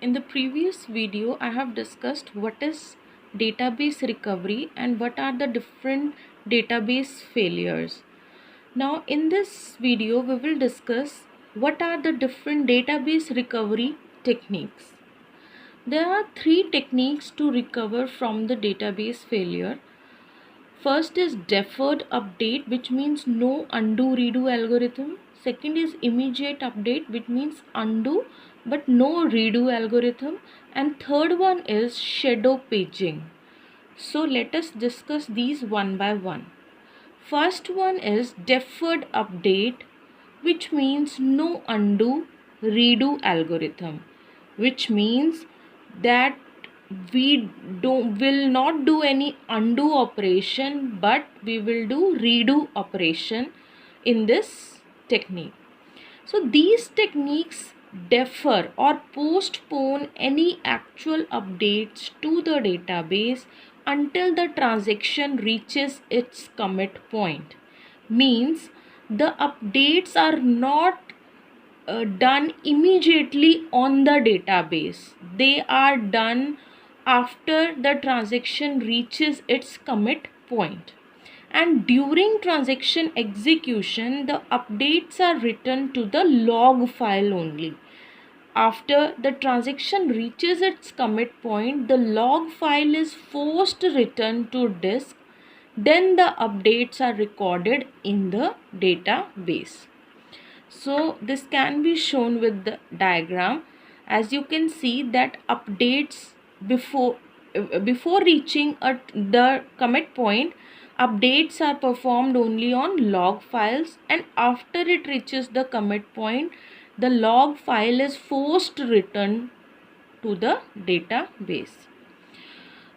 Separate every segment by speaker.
Speaker 1: In the previous video, I have discussed what is database recovery and what are the different database failures. Now, in this video, we will discuss what are the different database recovery techniques. There are three techniques to recover from the database failure. First is deferred update, which means no undo redo algorithm. Second is immediate update, which means undo but no redo algorithm. And third one is shadow paging. So let us discuss these one by one. First one is deferred update, which means no undo redo algorithm, which means that we will not do any undo operation, but we will do redo operation in this technique. So these techniques defer or postpone any actual updates to the database until the transaction reaches its commit point. Means the updates are not done immediately on the database. They are done after the transaction reaches its commit point. And during transaction execution, the updates are written to the log file only. After the transaction reaches its commit point, the log file is forced return to disk. Then the updates are recorded in the database. So this can be shown with the diagram. As you can see that updates before reaching the commit point, updates are performed only on log files, and after it reaches the commit point, the log file is forced return to the database.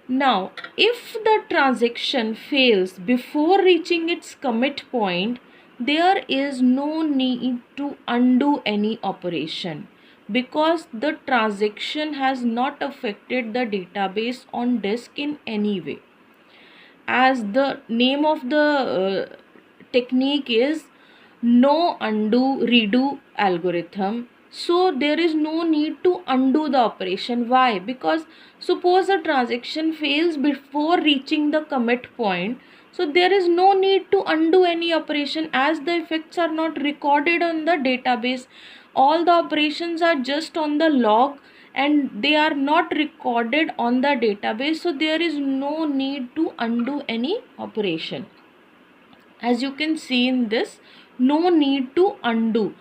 Speaker 1: Now, if the transaction fails before reaching its commit point, there is no need to undo any operation because the transaction has not affected the database on disk in any way. As the name of the technique is no undo redo algorithm, so there is no need to undo the operation. Why? Because suppose a transaction fails before reaching the commit point, so there is no need to undo any operation as the effects are not recorded on the database. All the operations are just on the log and they are not recorded on the database, so there is no need to undo any operation. As you can see in this, no need to undo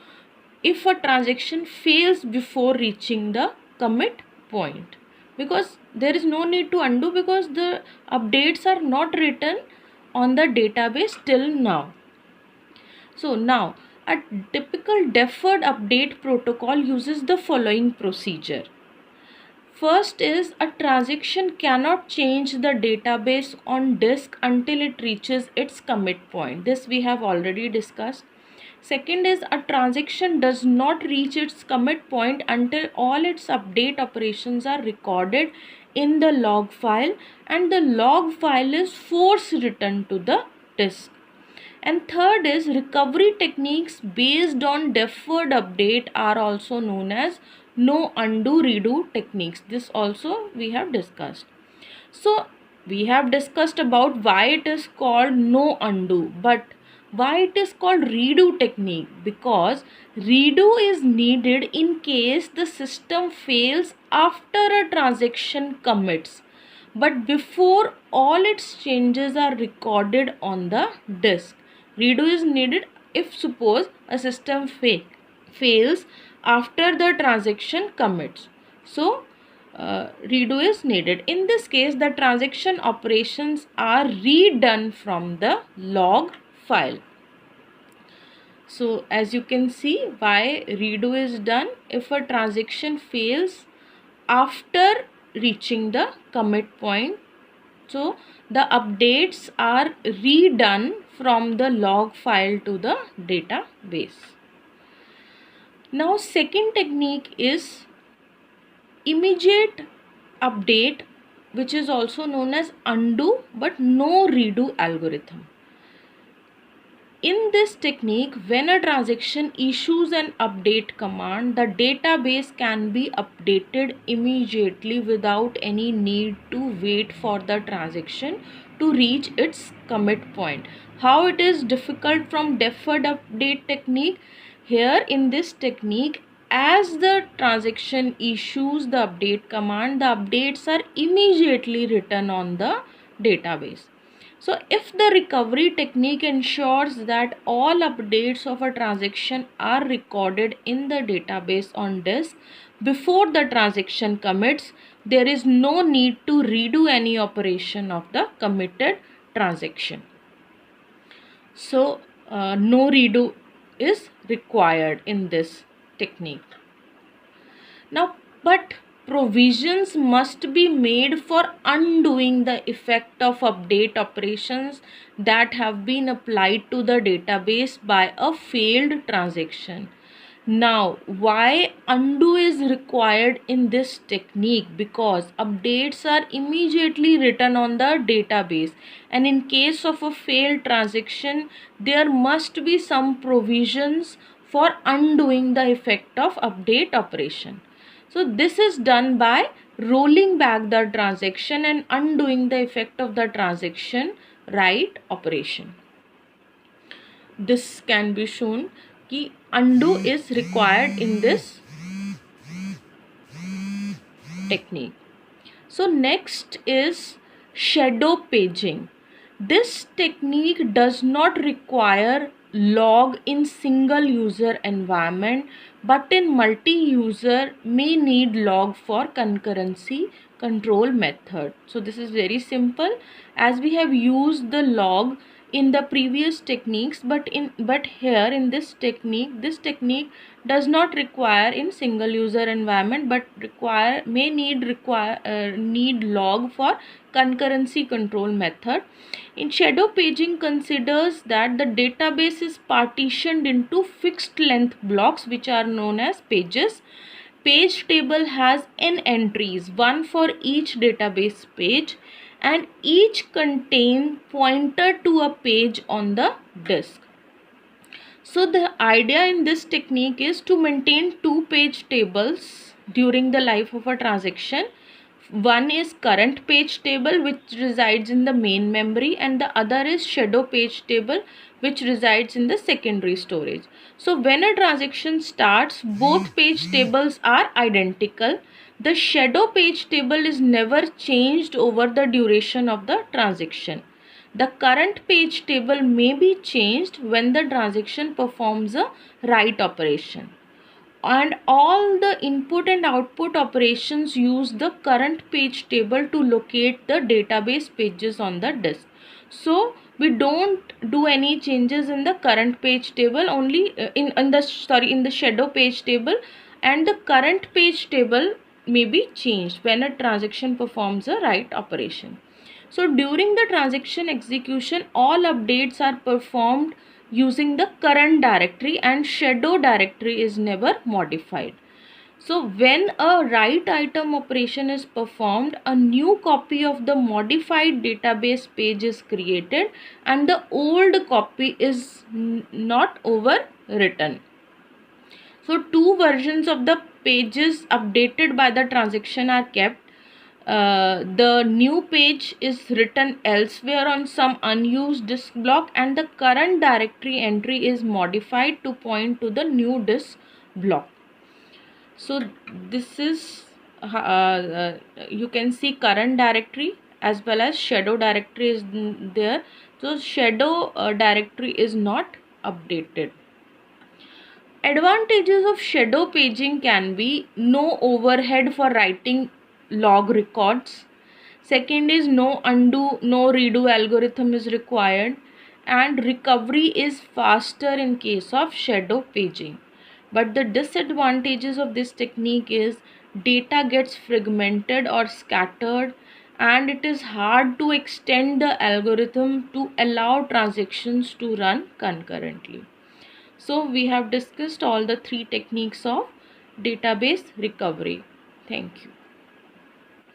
Speaker 1: if a transaction fails before reaching the commit point, because there is no need to undo because the updates are not written on the database till now. So now a typical deferred update protocol uses the following procedure. First is a transaction cannot change the database on disk until it reaches its commit point. This we have already discussed. Second is a transaction does not reach its commit point until all its update operations are recorded in the log file and the log file is force returned to the disk. And third is recovery techniques based on deferred update are also known as no undo redo techniques. This also we have discussed. So we have discussed about why it is called no undo, but why it is called redo technique? Because redo is needed in case the system fails after a transaction commits, but before all its changes are recorded on the disk. Redo is needed if suppose a system fails after the transaction commits. So redo is needed. In this case, the transaction operations are redone from the log file. So as you can see why redo is done if a transaction fails after reaching the commit point. So the updates are redone from the log file to the database. Now second technique is immediate update, which is also known as undo but no redo algorithm. in this technique, when a transaction issues an update command, the database can be updated immediately without any need to wait for the transaction to reach its commit point. How it is difficult from deferred update technique? Here in this technique, as the transaction issues the update command, the updates are immediately written on the database. So if the recovery technique ensures that all updates of a transaction are recorded in the database on disk before the transaction commits, there is no need to redo any operation of the committed transaction. So no redo is required in this technique. Now, but provisions must be made for undoing the effect of update operations that have been applied to the database by a failed transaction. Now, why undo is required in this technique? Because updates are immediately written on the database, and in case of a failed transaction, there must be some provisions for undoing the effect of update operation. So this is done by rolling back the transaction and undoing the effect of the transaction write operation. This can be shown कि undo is required in this technique. So next is shadow paging. This technique does not require log in single user environment, but in multi-user may need log for concurrency control method. So this is very simple, as we have used the log in the previous techniques, but here in this technique does not require in single user environment, but need log for concurrency control method. In shadow paging considers that the database is partitioned into fixed length blocks which are known as pages. Page table has n entries, one for each database page, and each contain pointer to a page on the disk. So the idea in this technique is to maintain two page tables during the life of a transaction. One is current page table which resides in the main memory, and the other is shadow page table which resides in the secondary storage. So when a transaction starts, both page tables are identical. The shadow page table is never changed over the duration of the transaction. The current page table may be changed when the transaction performs a write operation, and all the input and output operations use the current page table to locate the database pages on the disk. So we don't do any changes in the current page table, only in the shadow page table, and the current page table may be changed when a transaction performs a write operation. So during the transaction execution, all updates are performed using the current directory, and shadow directory is never modified. So when a write item operation is performed, a new copy of the modified database page is created and the old copy is not overwritten. So two versions of the pages updated by the transaction are kept. The new page is written elsewhere on some unused disk block, and the current directory entry is modified to point to the new disk block. So this is you can see current directory as well as shadow directory is there. So shadow directory is not updated. Advantages of shadow paging can be no overhead for writing log records. Second is no undo, no redo algorithm is required, and recovery is faster in case of shadow paging. But the disadvantages of this technique is data gets fragmented or scattered, and it is hard to extend the algorithm to allow transactions to run concurrently. So we have discussed all the three techniques of database recovery. Thank you.